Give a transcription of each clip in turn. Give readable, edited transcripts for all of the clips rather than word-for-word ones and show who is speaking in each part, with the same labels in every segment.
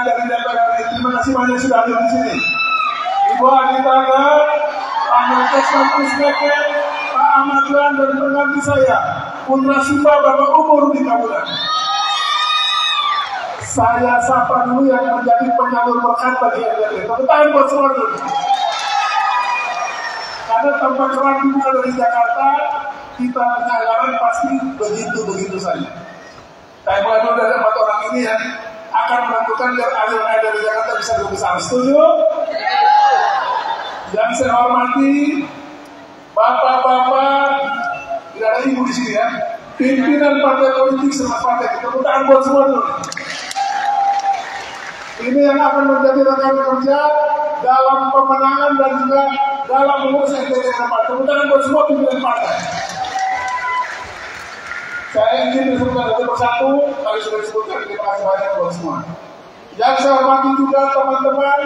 Speaker 1: dari DPR RI. Terima kasih banyak sudah hadir di sini. Ibu Anita Gar, Pak Menkes Pusmeke, Pak Ahmad Lan dan pengganti saya, Putra Simba Bapak Umur di Kabupaten. Saya sapa dulu yang menjadi penyalur berkat bagi NTT. Tepuk tangan buat semua dulu. Karena tanpa keran dukungan dari Jakarta, kita punya anggaran pasti begitu-begitu saja. Saya mulai dulu dari 4 orang ini yang akan menentukan aliran air dari Jakarta bisa lebih besar. Setuju? Yang saya hormati, bapak-bapak, tidak ada ibu di sini ya, pimpinan partai politik serta partai. Tepuk tangan buat semua dulu. Ini yang akan menjadi rekan kerja dalam pemenangan dan juga dalam mengurus NTT ke depan. Tepuk tangan buat semua pimpinan partai. Saya ingin disebutkan satu persatu, tadi sudah disebutkan, terima kasih banyak buat semua. Yang saya hormati juga teman-teman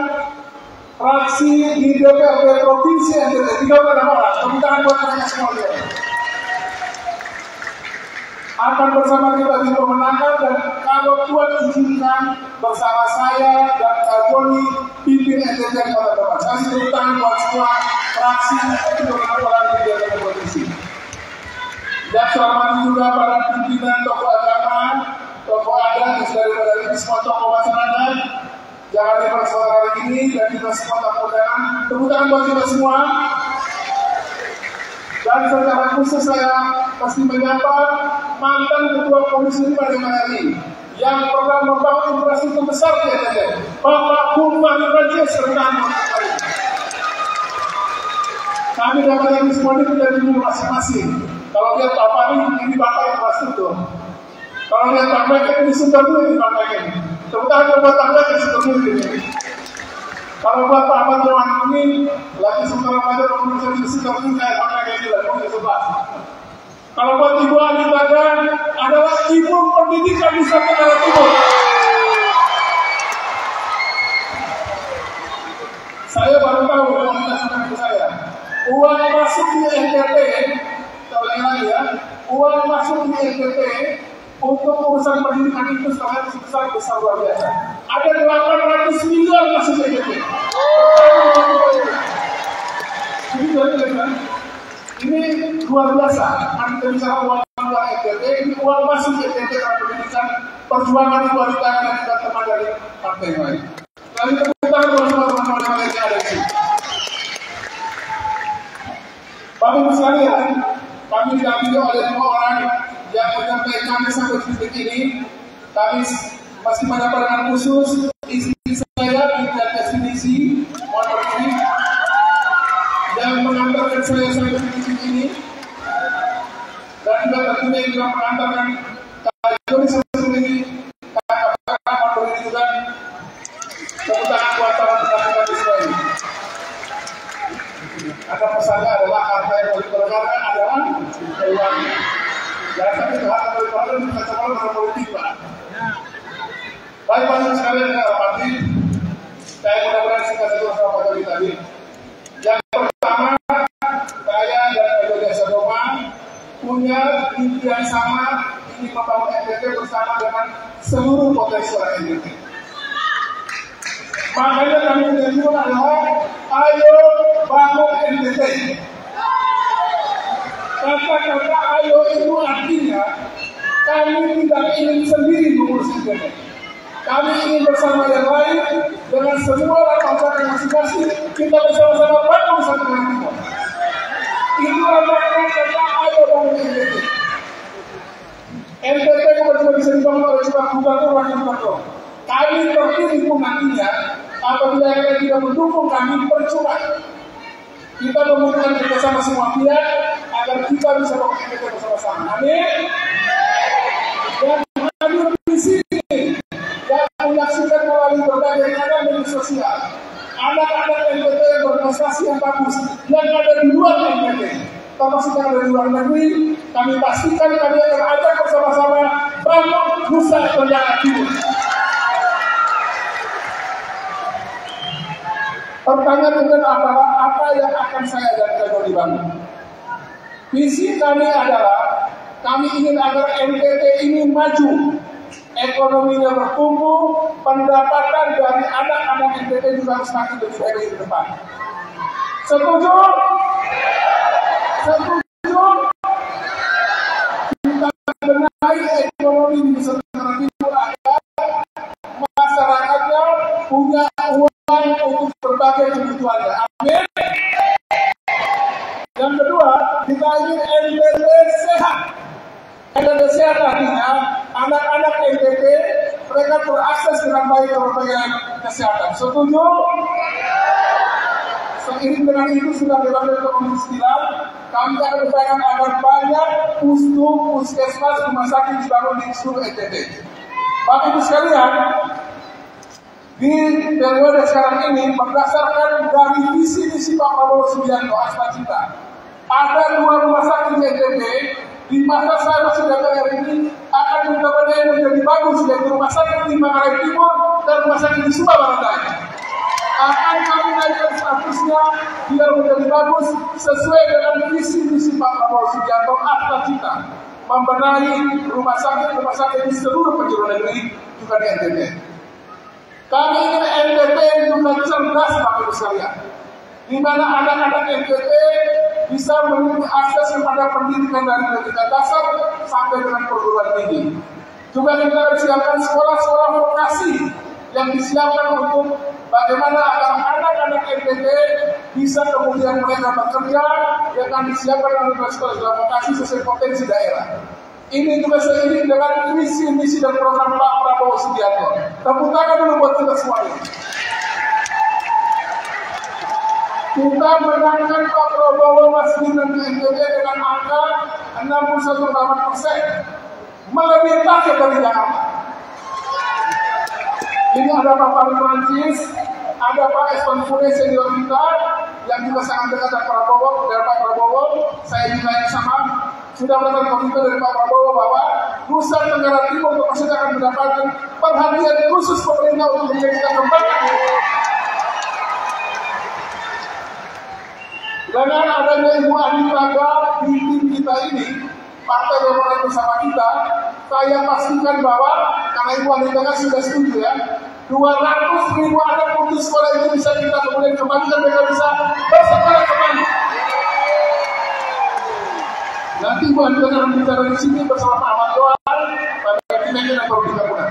Speaker 1: fraksi di DPRD Provinsi NTT, 36 orang. Tepuk tangan buat mereka semua dia. Akan bersama kita di pemenangan, dan kalau Tuhan izinkan bersama saya dan Kak Joni pimpin NTT pada depan. Saya tepuk tangan buat semua fraksi di 36 orang di DPRD Provinsi. Dan saya hormati juga para pimpinan tokoh agama, tokoh adat, dari semua tokoh masyarakat. Jangan lupa sore hari ini dan kita semua tamu undangan. Tepuk tangan buat kita semua. Dan secara khusus saya pasti menyapa mantan Ketua Komisi 5 DPR RI yang pernah membangun infrastruktur besar di NTT, Bapak Bumani Rajis Renano. Kami dapat ini semua itu dari dulu masing-masing. Kalau lihat Pak Fahri, ini Bapak infrastruktur. Kalau lihat Pak Menkes, ini Sumber ini Pak Menkes. Tepuk tangan buat Pak Menkes Sumber ini. Kalau buat Pak Ahmad Dewan ini, lagi sementara pada pemerintahan di Sumber ini kayak Pak Menkes juga, di sebelah. Kalau buat Ibu Anita Gar adalah ibu pendidikan di Nusa Tenggara Timur. Saya baru tahu komunitas dengan saya. Uang masuk di NTT, lagi ya, uang masuk di NTT untuk urusan pendidikan itu sangat besar luar biasa. Ada 800 miliar masuk di NTT. Ini luar biasa. Kita bicara uang NTT, ini uang masuk di NTT karena pendidikan perjuangan wanita dan juga teman dari partai lain. Lalu kita bersama teman-teman yang ada di sini. Bapak Ibu sekalian, kami didampingi oleh 2 orang yang menyampaikan sampai titik ini. Kami masih mendapatkan khusus istri saya di definisi motor ini yang mengantarkan saya sampai titik ini, dan juga tentunya juga mengantarkan Kak Joni seperti ini, Kak motor ini juga. Tepuk tangan buat teman-teman di sini. Ada pesannya adalah harta yang paling berharga adalah keuangan. Jangan sampai itu harta paling berharga bisa sama dengan politik, Pak. Baik, Bapak sekalian yang hormati, saya mudah-mudahan singkat itu sama Pak Joni tadi. Yang pertama, saya dan Joni Sadoma punya mimpi yang sama, ingin membangun NTT bersama dengan seluruh potensi orang NTT. Makanya kami menunjukkan adalah ayo bangun NTT. Kata-kata ayo itu artinya kami tidak ingin sendiri mengurus NTT. Kami ingin bersama yang lain dengan semua latar masing-masing, kita bersama-sama bangun satu dengan timur. Itulah makna kata ayo bangun NTT. NTT bukan cuma bisa dibangun oleh sebab gubernur wakil gubernur. Kami terpilih pun nantinya apabila yang tidak mendukung kami percuma. Kita membutuhkan kerjasama semua pihak agar kita bisa bekerja bersama-sama. Amin. Dan hadir di sini dan menyaksikan melalui berbagai kanal media sosial anak-anak NTT yang berprestasi yang bagus yang ada di luar NTT, termasuk yang ada di luar negeri. Kami pastikan kami akan ajak bersama-sama bangun Nusa Tenggara Timur. Pertanyaan kemudian apa yang akan saya dan Kak dibangun? Visi kami adalah kami ingin agar NTT ini maju, ekonominya bertumbuh, pendapatan dari anak-anak NTT juga harus makin lebih baik ke depan. Setuju? Setuju? Kita benahi ekonomi di Nusantara Timur agar masyarakatnya punya uang untuk berbagai kebutuhannya. Amin. Yang kedua, kita ingin NTT sehat. NTT sehat artinya anak-anak NTT mereka berakses dengan baik ke berbagai kesehatan. Setuju? Seiring dengan itu sudah dilakukan Komisi 9, kami akan upayakan agar banyak puskesmas rumah sakit dibangun di seluruh NTT. Bapak Ibu sekalian, di periode sekarang ini berdasarkan dari visi misi Pak Prabowo Subianto Asma-Cita, ada 2 rumah sakit di NTT di masa saya masih DPR ini akan benar-benar menjadi bagus, yaitu rumah sakit di Manggarai Timur dan rumah sakit di Sumba Barat Daya. Akan kami naikkan statusnya biar menjadi bagus sesuai dengan visi misi Pak Prabowo Subianto Asma-Cita, membenahi rumah sakit di seluruh penjuru negeri juga di NTT. Kami ingin NTT juga cerdas Bapak Ibu sekalian, di mana anak-anak NTT bisa memiliki akses kepada pendidikan dari pendidikan dasar sampai dengan perguruan tinggi. Juga kita siapkan sekolah-sekolah vokasi yang disiapkan untuk bagaimana agar anak-anak NTT bisa kemudian mereka bekerja yang akan disiapkan oleh sekolah-sekolah vokasi sesuai potensi daerah. Ini juga seiring dengan visi misi dan program Pak Prabowo Subianto. Tepuk tangan dulu buat kita semuanya. Kita menangkan Pak Prabowo Mas Gibran di NTT dengan angka 61,8%, melebihi target dari Jakarta. Ini ada Pak Fahri Prancis, ada Pak Eston Fure senior kita yang juga sangat dekat dengan Prabowo, dari Pak Prabowo. Saya juga yang sama sudah mendapat komitmen dari Pak Prabowo bahwa Nusa Tenggara Timur pasti akan mendapatkan perhatian khusus pemerintah untuk menjadikan kembangkan. Dengan adanya Ibu Adi Praga di tim kita ini, Partai Demokrat bersama kita, saya pastikan bahwa karena Ibu Adi Praga sudah setuju ya, 200.000 anak putus sekolah itu bisa kita kemudian kembalikan, mereka bisa bersekolah kembali. Nanti Ibu Adi Praga akan bicara di sini bersama Pak Ahmad Doan, pada timnya dan pemerintah gabungan.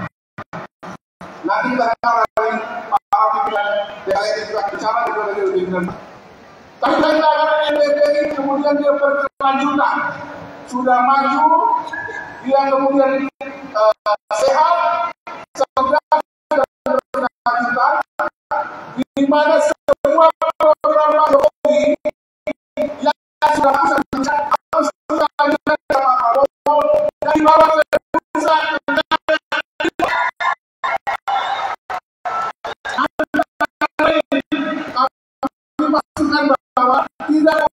Speaker 1: Nanti kita akan para pimpinan daerah ini juga bicara juga dari pimpinan. Tapi kita akan NTT ini kemudian dia berkelanjutan, sudah maju, dia kemudian sehat, cerdas dan berkelanjutan, di mana semua program Pak Jokowi yang sudah pusat harus dilanjutkan Pak Prabowo dan dibawa ke pusat. Kami pastikan bahwa tidak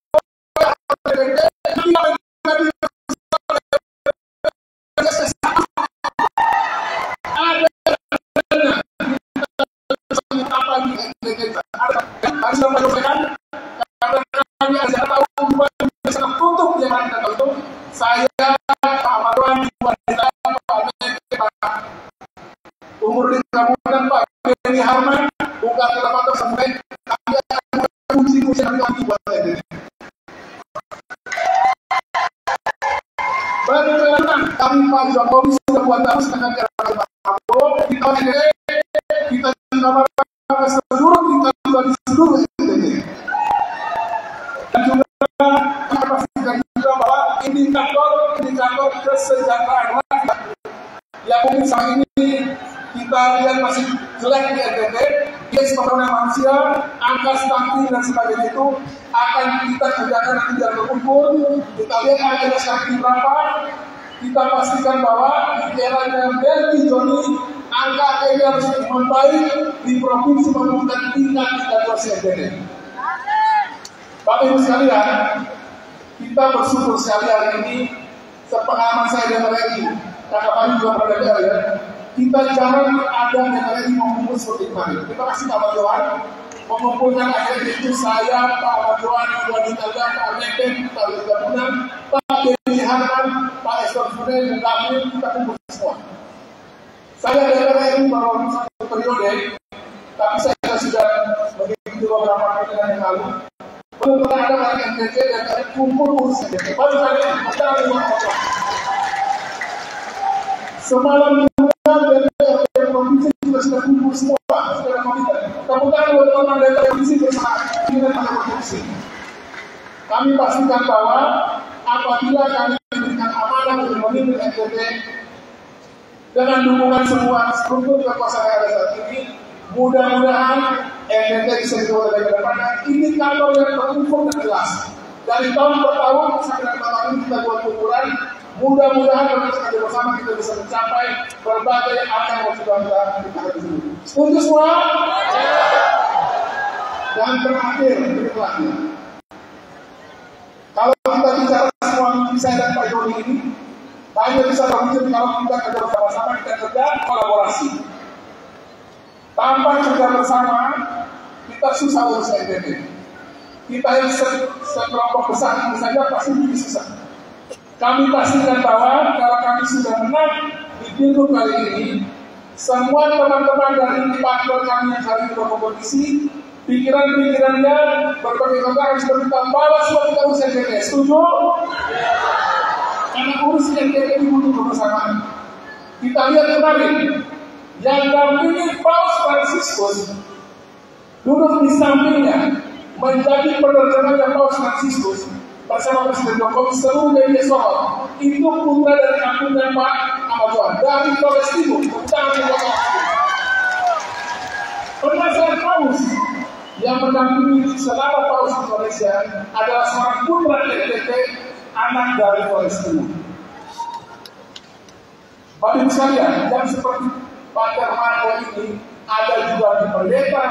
Speaker 1: saya Pak Ahmad Doan umur 5 bulan Pak Benny Harman bukan terlalu sampai kami akan kunci-kunci yang kami buat ini. Bagaimana kami Pak Jokowi sudah buat terus dengan Pak Prabowo di tahun ini kita juga seluruh tingkat juga di seluruh NTT. Dan juga kita pastikan juga bahwa indikator kesejahteraan rakyat yang mungkin saat ini kita lihat masih jelek di NTT, indeks pembangunan manusia, angka stunting dan sebagainya itu akan kita kerjakan nanti biar terkumpul. Kita lihat angkanya sekarang berapa, kita pastikan bahwa di eranya Berti Joni angka ini harus membaik di provinsi menunjukkan tingkat indikator NTT. Bapak Ibu sekalian, kita bersyukur sekali hari ini, sepengalaman saya di MRI, kakak Fahri juga pernah dengar ya, kita jarang ada MRI mengumpul seperti kemarin. Terima kasih Pak Ahmad Doan, mengumpulkan akhirnya itu saya, Pak Ahmad Doan, Ibu Adi Praga, Pak Menden, Pak Gabungan, Pak Benny Harman, Pak Eston Fure, dan kami kita kumpul semua. Saya di MRI baru satu periode, tapi saya sudah mengikuti beberapa pertemuan yang lalu. Belum pernah ada orang NTT dan kumpul urus NTT. Baru kali ini kita ada semalam dari provinsi juga sudah kumpul semua, sudah ada komitmen. Kemudian teman-teman dari provinsi bersama dengan pada provinsi. Kami pastikan bahwa apabila kami diberikan amanah untuk memimpin NTT dengan dukungan semua struktur kekuasaan yang ada saat ini, mudah-mudahan NTT bisa dibawa dari depannya. Ini kantor yang terukur dan jelas. Dari tahun ke tahun sampai dengan tahun ini kita buat ukuran. Mudah-mudahan bersama bersama kita bisa mencapai berbagai apa yang sudah kita hadapi. Setuju semua? Dan terakhir, berikutnya. Kalau kita bicara semua mimpi saya dan Pak Joni ini, hanya bisa terwujud kalau kita kerja bersama-sama, kita kerja kolaborasi. Tanpa kerja bersama, kita susah urus NTT. Kita yang sekelompok besar ini saja pasti lebih susah. Kami pastikan bahwa kalau kami sudah menang di pilgub kali ini, semua teman-teman dari partner kami yang hari ini berkompetisi, pikiran-pikirannya berbagai kota harus kita bawa semua kita urus NTT. Setuju? Karena urus NTT ini butuh kebersamaan. Kita lihat kemarin, yang dampingi Paus Fransiskus duduk di sampingnya menjadi penerjemahnya Paus Fransiskus bersama Presiden Jokowi seluruh dari Solo. Itu putra dari kampungnya Pak Amajuan dari Flores Timur. Penasehat Paus yang mendampingi selama Paus Indonesia adalah seorang putra NTT, anak dari Flores Timur. Bapak Ibu sekalian, yang seperti Pak Darmanto ini ada juga di pendeta,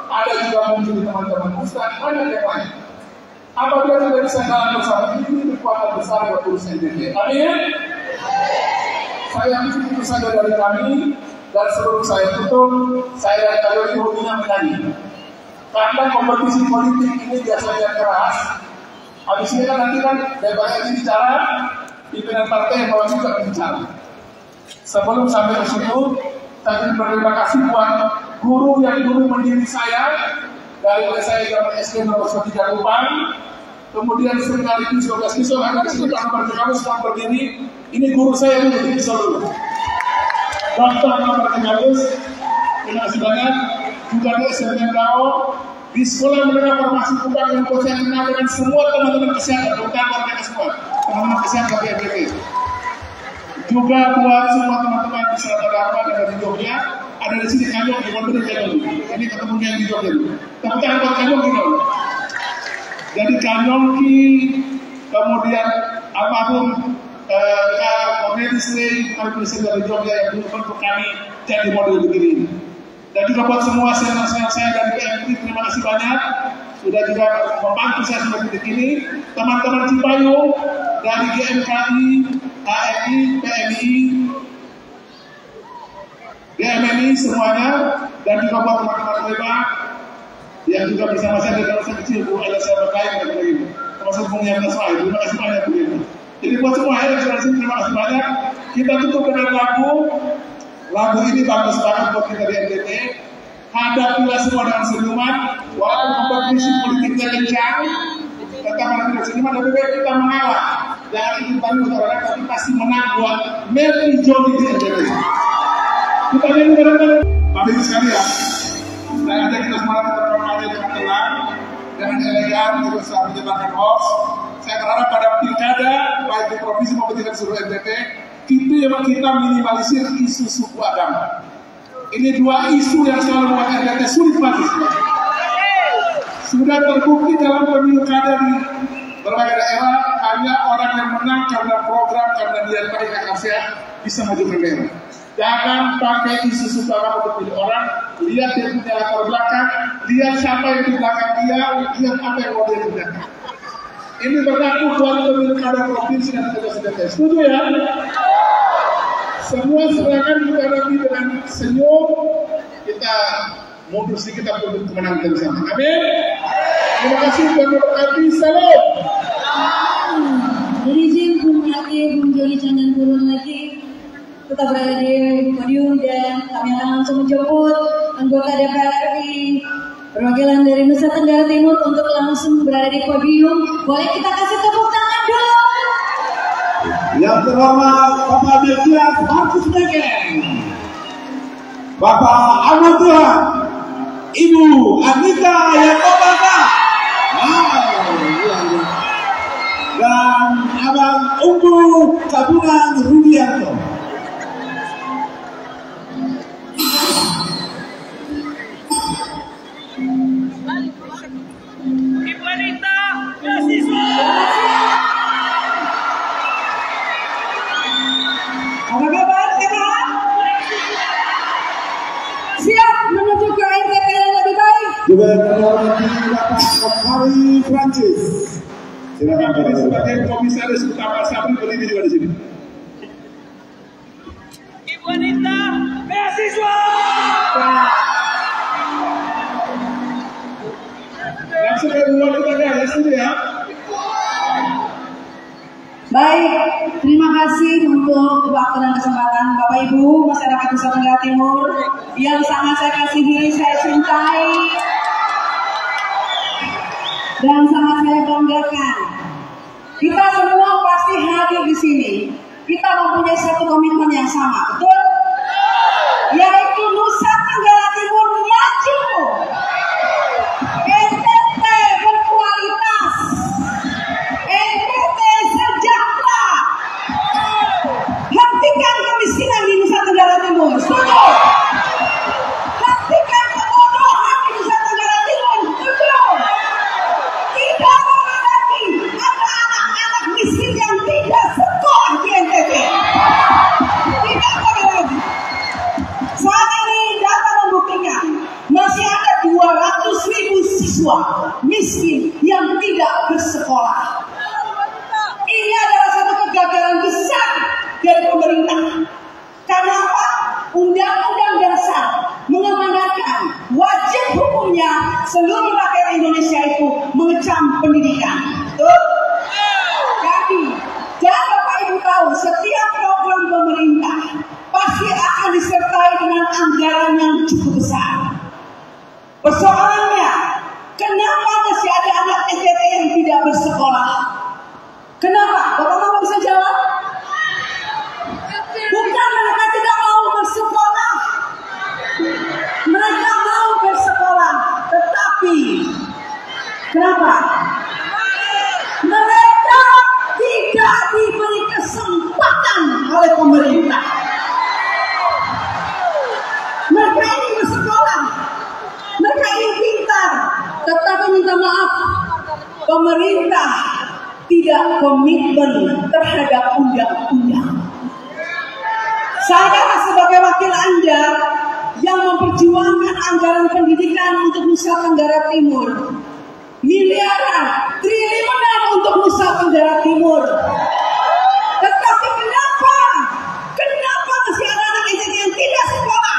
Speaker 1: ada juga mungkin di teman-teman ustaz, banyak yang lain. Apabila kita bisa jalan bersama ini kekuatan besar buat urus NTT. Amin. Saya mungkin itu saja dari kami, dan sebelum saya tutup, saya dan Kak Yoni hobinya menyanyi. Karena kompetisi politik ini biasanya keras. Habis ini kan nanti kan DPR ini bicara, pimpinan partai yang bawah juga bicara. Sebelum sampai ke situ, saya berterima kasih buat guru yang dulu mendidik saya dari saya zaman SD nomor 3 Kupang, kemudian sekaligus 12 Kisol ada di sini Pak Nomor 3 sedang berdiri. Ini guru saya dulu di Kisol dulu. Dr. Nomor 3, terima kasih banyak. Juga di SMP Dao, di Sekolah Menengah Farmasi Kupang yang saya kenal dengan semua teman-teman kesehatan, terutama mereka semua, teman-teman kesehatan BNPB. Juga buat semua teman-teman di Selatan Dharma dan di Jogja, ada di sini Kanyong di Kondor Kanyong. Ini ketemunya di Jogja dulu. Teman-teman buat Kanyong gitu. Jadi Kanyong kemudian almarhum Cornelis Lay, kami presiden dari Jogja yang dulu bentuk kami jadi model begini. Dan juga buat semua senior-senior saya dari PMI, terima kasih banyak sudah juga membantu saya sampai detik ini. Teman-teman Cipayung dari GMKI, AMI, PMI, GMNI semuanya, dan juga buat teman-teman Leba yang juga bersama saya dari masa kecil, Bu Ella saya berkait dan begini. Termasuk Bung Yanda Soai, terima kasih banyak begini. Jadi buat semua yang sudah sini, terima kasih banyak. Kita tutup dengan lagu ini bagus banget buat kita di NTT. Hadapilah semua dengan senyuman, walaupun kompetisi politiknya kencang, tetap ada senyuman, lebih baik kita mengalah. Jangan ingin tadi orang tapi pasti menang buat Melly Joni di NTT. Kita nyanyi bareng-bareng. Bapak Ibu sekalian, saya ajak kita semua berkampanye dengan tenang, dengan elegan, juga setelah menyebarkan hoax. Saya berharap pada pilkada, baik di provinsi maupun di seluruh NTT, kita minimalisir isu suku agama. Ini dua isu yang selalu membuat NTT sulit mati. Sudah terbukti dalam pilkada di berbagai daerah, hanya orang yang menang karena program, karena dia baik akal sehat bisa maju ke daerah. Jangan pakai isu suku agama untuk pilih orang. Lihat dia punya latar belakang, lihat siapa yang di belakang dia, lihat apa yang mau dia di belakang. Ini berlaku buat pilkada provinsi dan NTT. Setuju ya? Semua serangan kita hadapi dengan senyum, kita mundur sedikit untuk kemenangan bersama. Amin. Terima kasih Tuhan memberkati. Salam.
Speaker 2: Jadi izin Bung Hati, Bung Joni jangan turun lagi, tetap berada di podium dan kami akan langsung menjemput anggota DPR RI perwakilan dari Nusa Tenggara Timur untuk langsung berada di podium. Boleh kita kasih tepuk tangan dulu.
Speaker 3: Yang terhormat Bapak Dirjen Markus Beken, Bapak Ahmad Tuhan, Ibu Anita Yakobaka, dan Abang Ungu Kabunan Rudianto.
Speaker 4: Ibu Anita, mahasiswa.
Speaker 2: Apa kabar? Sehat? Siap menuju ke NTT yang lebih baik.
Speaker 3: Juga terhormati Bapak Hari Francis. Silakan Pak.
Speaker 1: Sebagai komisaris utama Sabri berdiri juga di sini.
Speaker 4: Ibu Anita, mahasiswa.
Speaker 1: Langsung ke luar kita ya sini ya.
Speaker 2: Baik, terima kasih untuk waktu dan kesempatan Bapak Ibu masyarakat Nusa Tenggara Timur yang sangat saya kasihi, saya cintai, dan sangat saya banggakan. Kita semua pasti hadir di sini. Kita mempunyai satu komitmen yang sama, betul? Yaitu Nusa Tenggara Timur maju. NTT berkualitas. NTT sejahtera. Hentikan kemiskinan di Nusa Tenggara Timur. Setuju? Hentikan kebodohan di Nusa Tenggara Timur. Setuju? Tidak boleh lagi ada anak-anak miskin yang tidak sekolah di NTT. Tidak boleh lagi. Saat ini data membuktikan masih ada 200.000 siswa miskin yang tidak bersekolah. Ini adalah satu kegagalan besar dari pemerintah. Karena apa? Undang-undang dasar mengamanatkan wajib hukumnya seluruh rakyat Indonesia itu mengecam pendidikan. Betul? Jadi, dan Bapak Ibu tahu setiap program pemerintah pasti akan disertai dengan anggaran yang cukup besar. Persoalannya, kenapa masih ada anak NTT yang tidak bersekolah? Kenapa? Bapak-bapak bisa jawab? Bukan mereka tidak mau bersekolah. Mereka mau bersekolah, tetapi kenapa? Mereka tidak diberi kesempatan oleh pemerintah. Mereka ingin bersekolah, mereka ingin pintar, tetapi minta maaf, pemerintah tidak komitmen terhadap undang-undang. Saya sebagai wakil Anda yang memperjuangkan anggaran pendidikan untuk Nusa Tenggara Timur, miliaran, triliunan untuk Nusa Tenggara Timur. Tetapi kenapa? Kenapa masih ada anak NTT yang tidak sekolah?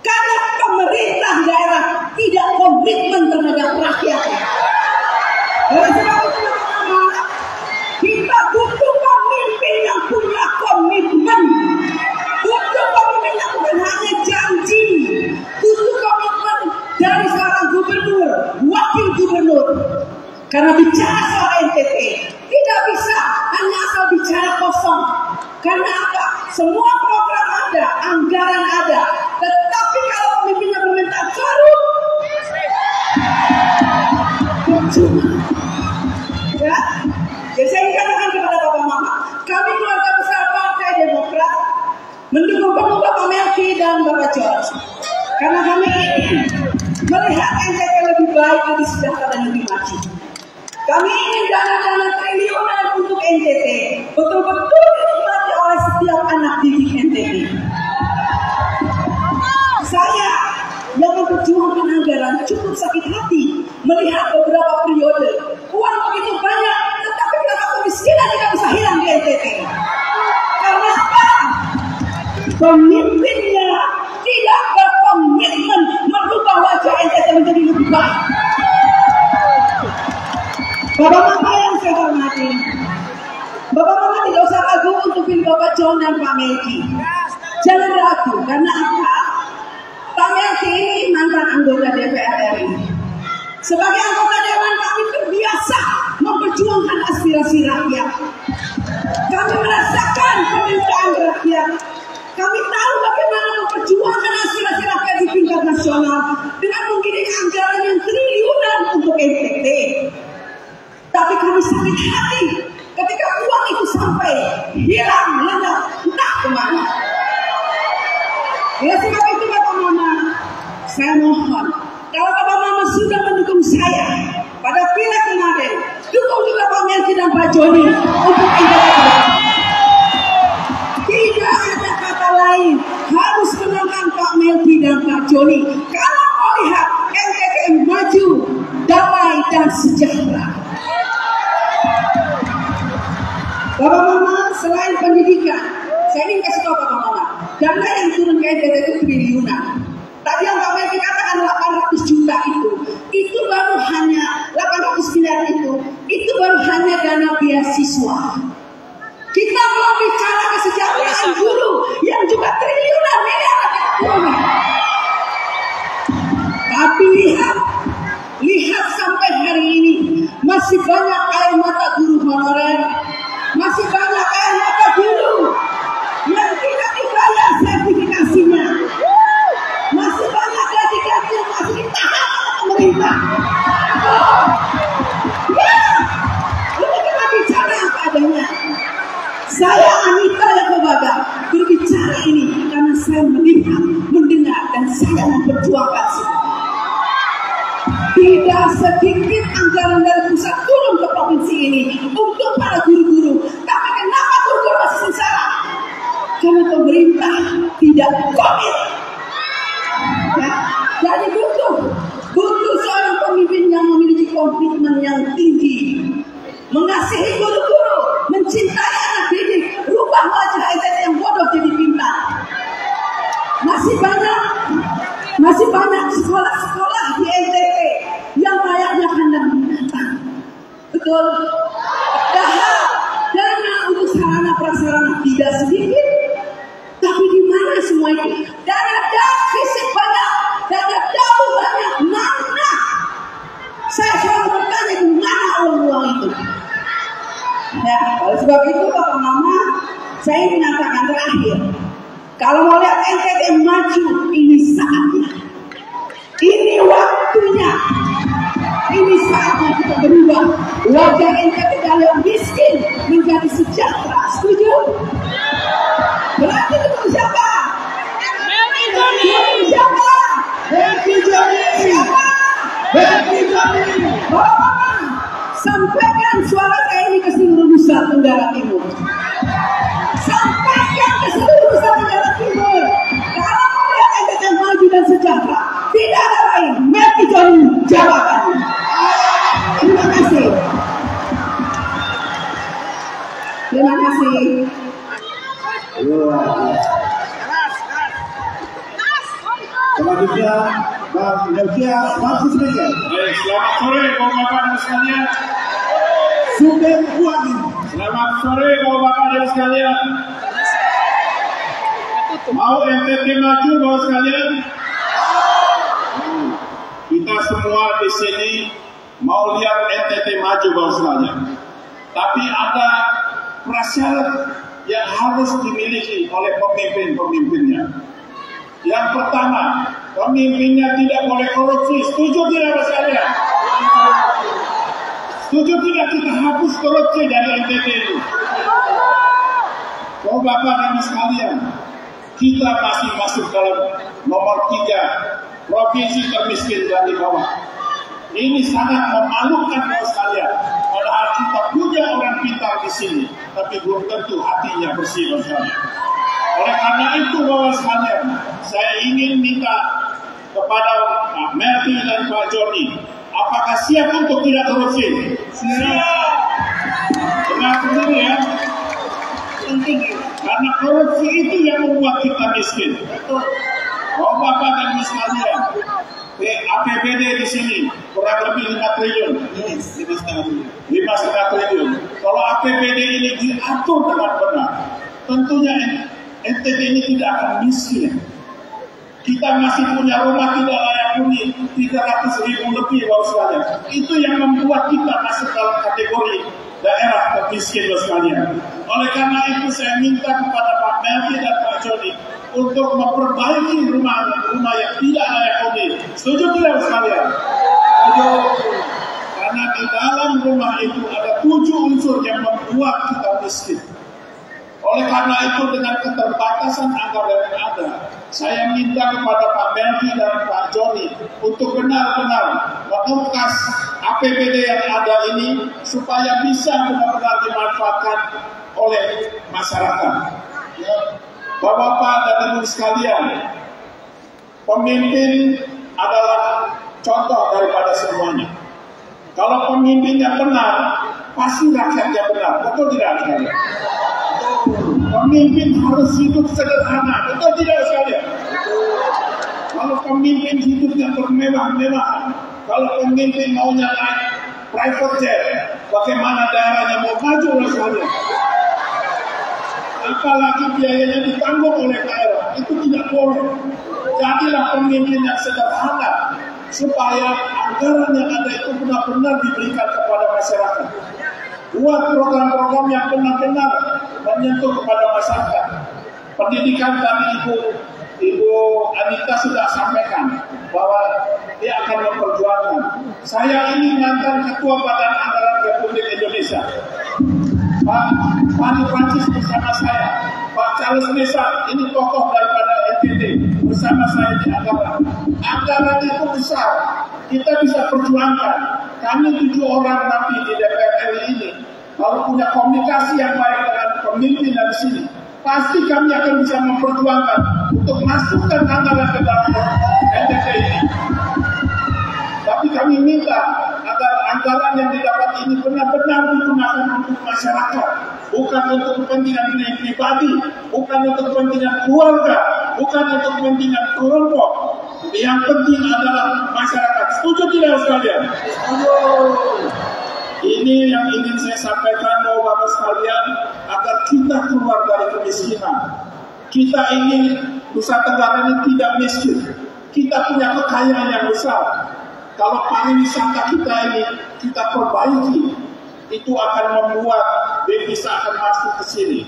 Speaker 2: Karena pemerintah daerah tidak komitmen terhadap rakyatnya. Oleh sebab itu, kita butuh pemimpin yang punya komitmen. Butuh pemimpin yang bukan hanya janji. Butuh komitmen dari seorang gubernur, wakil gubernur. Karena bicara soal NTT tidak bisa hanya asal bicara kosong. Karena apa? Semua program ada, anggaran ada. Tetapi kalau pemimpinnya bermental korup, percuma. Ya, saya katakan kepada Bapak Mama, kami keluarga besar Partai Demokrat mendukung Bapak Melki dan Bapak George. Karena kami melihat NTT lebih baik, lebih sejahtera dan lebih maju. Kami ingin dana-dana triliunan untuk NTT betul-betul dinikmati oleh setiap anak didik NTT. Saya yang memperjuangkan anggaran cukup sakit hati melihat beberapa periode uang begitu banyak, tetapi kenapa kemiskinan tidak bisa hilang di NTT? Karena apa? Pemimpinnya tidak berkomitmen merubah wajah NTT menjadi lebih baik. Bapak-bapak yang saya hormati, Bapak-bapak tidak usah ragu untuk pilih Bapak John dan Pak Melki. Jangan ragu, karena apa? Pak Melki Sebagai anggota dewan kami terbiasa memperjuangkan aspirasi rakyat. Kami merasakan penderitaan rakyat. Kami tahu bagaimana memperjuangkan aspirasi rakyat di tingkat nasional dengan menggiring anggaran yang triliunan untuk NTT. Tapi kami sakit hati ketika uang itu sampai hilang, lenyap, entah kemana. Oleh sebab itu Bapak Mama, saya mohon, kalau Bapak Mama sudah mendukung saya pada pileg kemarin, dukung juga Pak Melki dan Pak Joni untuk NTT. Tidak ada kata lain, harus menangkan Pak Melki dan Pak Joni. Kalau mau lihat NTT maju, damai dan sejahtera. Bapak Mama, selain pendidikan, saya ingin kasih tahu Bapak Mama, dana yang turun ke NTT itu triliunan. Tadi yang Pak Melki katakan 800 juta itu baru hanya 800 miliar itu baru hanya dana beasiswa. Kita belum bicara kesejahteraan guru yang juga triliunan miliar. Tapi lihat sampai hari ini masih banyak air mata guru honorer, masih banyak air mata guru yang tidak dibayar sertifikasinya, masih banyak gaji-gaji yang masih ditahan oleh pemerintah. Ini kita bicara apa adanya. Saya Anita Yakobaga berbicara ini karena saya melihat, mendengar, dan saya memperjuangkan semua. Tidak sedikit anggaran dari pusat turun ke provinsi ini untuk para guru-guru. Tapi kenapa guru-guru masih sengsara? Karena pemerintah tidak komit. Ya, jadi butuh seorang pemimpin yang memiliki komitmen yang tinggi, mengasihi guru-guru, mencintai anak didik, rubah wajah NTT yang bodoh jadi pintar. Masih banyak sekolah-sekolah di NTT yang layaknya kandang binatang. Betul. Dana untuk sarana prasarana tidak sedikit. Tapi di mana semua itu? Dana fisik banyak, dana jauh banyak. Mana? Saya selalu bertanya di mana uang-uang itu. Ya, oleh sebab itu Bapak Mama, saya menyatakan terakhir, kalau mau lihat NTT maju, ini saatnya, ini waktunya, ini saatnya kita berubah wajah NTT dari miskin menjadi sejahtera. Setuju? Berarti itu siapa?
Speaker 4: Melki Joni.
Speaker 2: Siapa? Melki Joni. Siapa? Melki Joni. Bapak Mama, sampaikan suara saya ini ke seluruh Nusa Tenggara Timur. Sampaikan ke seluruh Nusa Tenggara Timur. Kalau melihat NTT maju dan sejahtera, tidak ada lain. Melki Joni jawabannya. Terima kasih. Terima kasih.
Speaker 3: Selanjutnya, Bang Melkia Markus Meyer.
Speaker 1: Baik, selamat sore Bapak dan sekalian.
Speaker 3: Sumber Buangin.
Speaker 1: Selamat sore Bapak dan sekalian. Mau NTT maju Bapak sekalian? Kita semua di sini mau lihat NTT maju Bapak sekalian. Tapi ada prasyarat yang harus dimiliki oleh pemimpin-pemimpinnya. Yang pertama, pemimpinnya tidak boleh korupsi. Setuju tidak Bapak sekalian? Setuju tidak kita hapus korupsi dari NTT itu? Oh Bapak dan sekalian, kita masih masuk dalam nomor 3 provinsi termiskin dari bawah. Ini sangat memalukan Bapak sekalian. Padahal kita punya orang pintar di sini, tapi belum tentu hatinya bersih Bapak sekalian. Oleh karena itu Bapak sekalian, saya ingin minta kepada Pak Melki dan Pak Joni, apakah siap untuk tidak korupsi? Siap. Dengar sendiri ya.
Speaker 2: Penting.
Speaker 1: Karena korupsi itu yang membuat kita miskin. Bapak dan Ibu sekalian, APBD di sini kurang lebih 5 triliun. 5,5 triliun. Kalau APBD ini diatur dengan benar, tentunya NTT ini tidak akan miskin. Kita masih punya rumah tidak layak huni 300.000 lebih Bapak sekalian. Itu yang membuat kita masuk dalam kategori daerah termiskin Bapak sekalian. Oleh karena itu saya minta kepada Pak Melki dan Pak Joni untuk memperbaiki rumah yang tidak layak huni. Setuju tidak Bapak sekalian? Setuju. Karena di dalam rumah itu ada 7 unsur yang membuat kita miskin. Oleh karena itu dengan keterbatasan anggaran yang ada, saya minta kepada Pak Melki dan Pak Joni untuk benar-benar mengungkas APBD yang ada ini supaya bisa benar-benar dimanfaatkan oleh masyarakat. Bapak-bapak dan ibu sekalian, pemimpin adalah contoh daripada semuanya. Kalau pemimpinnya benar, pasti rakyatnya benar. Betul tidak sekalian? Pemimpin harus hidup sederhana. Betul tidak sekalian? Kalau pemimpin hidupnya bermewah-mewah, kalau pemimpin maunya naik private jet, bagaimana daerahnya mau maju sekalian? Apalagi biayanya ditanggung oleh daerah, itu tidak boleh. Jadilah pemimpin yang sederhana, supaya anggaran yang ada itu benar-benar diberikan kepada masyarakat. Buat program-program yang benar-benar menyentuh kepada masyarakat. Pendidikan tadi Ibu Anita sudah sampaikan bahwa dia akan memperjuangkan. Saya ini mantan Ketua Badan Anggaran Republik Indonesia. Pak Fani Francis bersama saya, Pak Charles Mesa, ini tokoh daripada NTT, bersama saya di anggaran. Anggaran itu besar, kita bisa perjuangkan. Kami 7 orang nanti di DPR RI ini, kalau punya komunikasi yang baik dengan pemimpin dari sini, pasti kami akan bisa memperjuangkan untuk masukkan anggaran ke dalam NTT ini. Tapi kami minta agar anggaran yang didapat ini benar-benar digunakan untuk masyarakat, bukan untuk kepentingan pribadi, bukan untuk kepentingan keluarga, bukan untuk kepentingan kelompok. Yang penting adalah masyarakat. Setuju tidak sekalian? Setuju. Ini yang ingin saya sampaikan Bapak sekalian, agar kita keluar dari kemiskinan. Kita ingin Nusa Tenggara ini tidak miskin. Kita punya kekayaan yang besar. Kalau pariwisata kita ini kita perbaiki, itu akan membuat devisa akan masuk ke sini.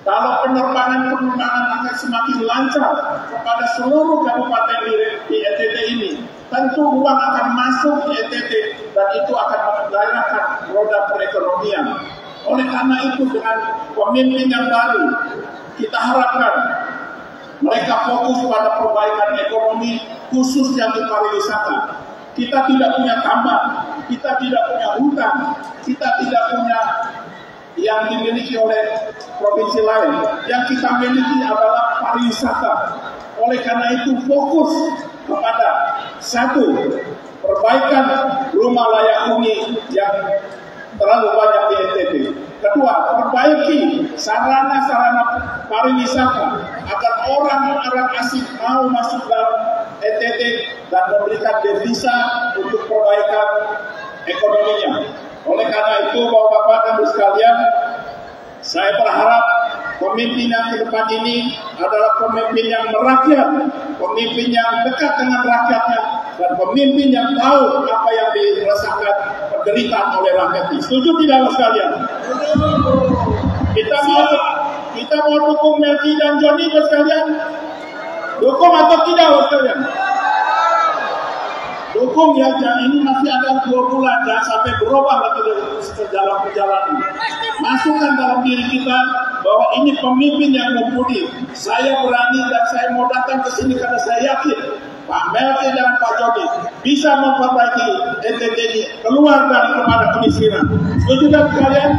Speaker 1: Kalau penerbangan akan semakin lancar kepada seluruh kabupaten di NTT ini, tentu uang akan masuk di NTT dan itu akan menggairahkan roda perekonomian. Oleh karena itu dengan pemimpin yang baru, kita harapkan mereka fokus pada perbaikan ekonomi khususnya di pariwisata. Kita tidak punya tambang, kita tidak punya hutan, kita tidak punya yang dimiliki oleh provinsi lain. Yang kita miliki adalah pariwisata. Oleh karena itu fokus kepada 1, perbaikan rumah layak huni yang terlalu banyak di NTT. Kedua, perbaiki sarana-sarana pariwisata agar orang-orang asing mau masuk dalam NTT dan memberikan devisa untuk perbaikan ekonominya. Oleh karena itu, Bapak-bapak dan Ibu sekalian, saya berharap pemimpin yang ke depan ini adalah pemimpin yang merakyat, pemimpin yang dekat dengan rakyatnya, dan pemimpin yang tahu apa yang dirasakan penderitaan oleh rakyat ini. Setuju tidak Bapak sekalian? Kita mau dukung Melki dan Joni Bapak sekalian? Dukung atau tidak Bapak sekalian? Dukung ya, ini masih ada 2 bulan, jangan sampai berubah lagi dalam perjalanan. Masukkan dalam diri kita bahwa ini pemimpin yang mumpuni. Saya berani dan saya mau datang ke sini karena saya yakin Pak Melki dan Pak Joni bisa memperbaiki NTT ini keluar dari kepada kemiskinan. Setuju dan kalian?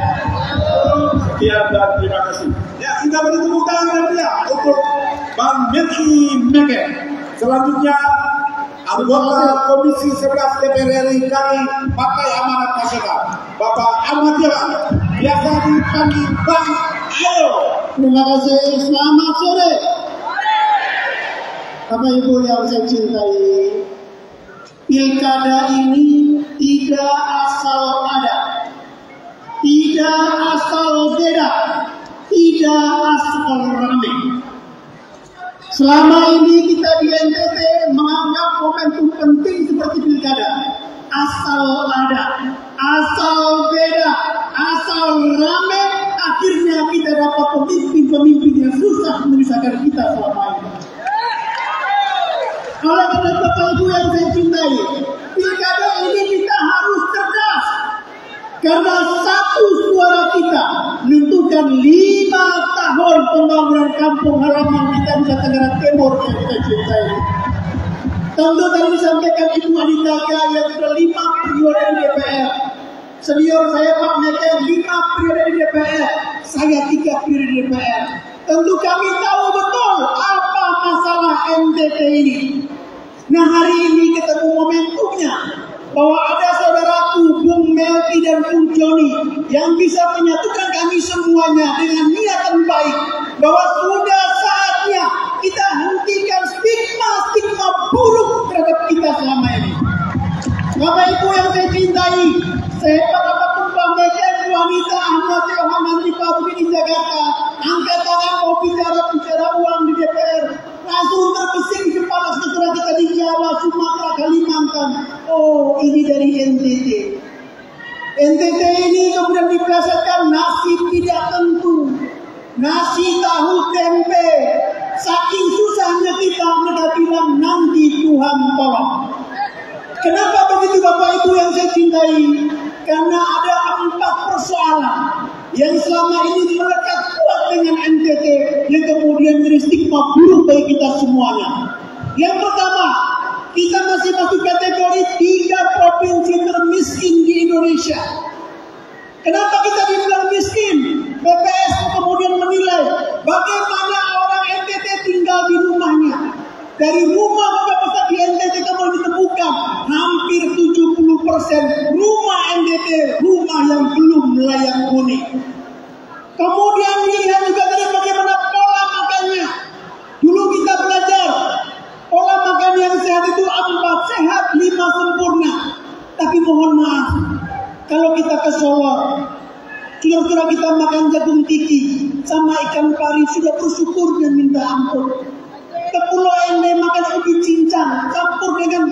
Speaker 1: Sekian dan terima kasih.
Speaker 3: Ya, kita beri tepuk tangan ya untuk Bang Melki Mege. Selanjutnya anggota Komisi 11 DPR RI kami Partai Amanat Nasional, Bapak Ahmad Yaman, biasa dipanggil Bang Ayo.
Speaker 5: Terima kasih, selamat sore. Bapak Ibu yang saya cintai, pilkada ini tidak asal ada, tidak asal beda, tidak asal rame. Selama ini kita di NTT menganggap momentum penting seperti asal ada, asal beda, asal rame, akhirnya kita dapat pemimpin-pemimpin yang susah memisahkan kita selama ini. Oleh karena Bapak Ibu yang saya cintai, pilkada ini kita harus cerdas. Karena satu suara kita menentukan 5 tahun pembangunan kampung halaman kita di Nusa Tenggara Timur yang kita cintai. Tentu tadi disampaikan Ibu Adita yang sudah 5 periode di DPR. Senior saya Pak Meke 5 periode di DPR, saya 3 periode di DPR. Tentu kami tahu betul apa masalah NTT ini. Nah hari ini ketemu momentumnya bahwa ada saudaraku Bung Melki dan Bung Joni yang bisa menyatukan kami semuanya dengan niatan baik bahwa sudah saatnya kita hentikan stigma buruk terhadap kita selama ini. Bapak Ibu yang saya cintai, sehebat apapun Bang Meke, wanita Ahmad Yohanan di pabrik di Jakarta, angkat tangan mau bicara uang di DPR, langsung terpesing di kepala saudara kita di Jawa, Sumatera, Kalimantan. Oh, ini dari NTT. NTT ini kemudian diperasakan nasib tidak tentu. Nasi tahu tempe. Saking susahnya kita, mereka bilang nanti Tuhan tolong. Kenapa begitu Bapak Ibu yang saya cintai? Karena ada 4 persoalan yang selama ini melekat kuat dengan NTT yang kemudian menjadi stigma buruk bagi kita semuanya. Yang pertama, kita masih masuk kategori 3 provinsi termiskin di Indonesia. Kenapa kita dibilang miskin? BPS kemudian menilai bagaimana orang NTT tinggal di rumahnya. Dari rumah besar di NTT kemudian ditemukan hampir 70% rumah NTT, rumah yang belum layak huni. Kemudian dilihat juga dari bagaimana pola makannya. Dulu kita belajar pola makan yang sehat itu 4 sehat, 5 sempurna. Tapi mohon maaf, kalau kita ke Solo, saudara kita makan jagung tiki sama ikan pari sudah bersyukur dan minta ampun. Ke Pulau Ende makan ubi cincang campur dengan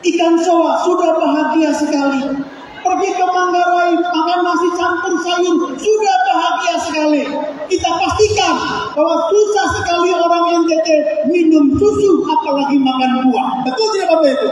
Speaker 5: ikan soa sudah bahagia sekali. Pergi ke Manggarai makan nasi campur sayur sudah bahagia sekali. Kita pastikan bahwa susah sekali orang NTT minum susu apalagi makan buah. Betul tidak Bapak Ibu?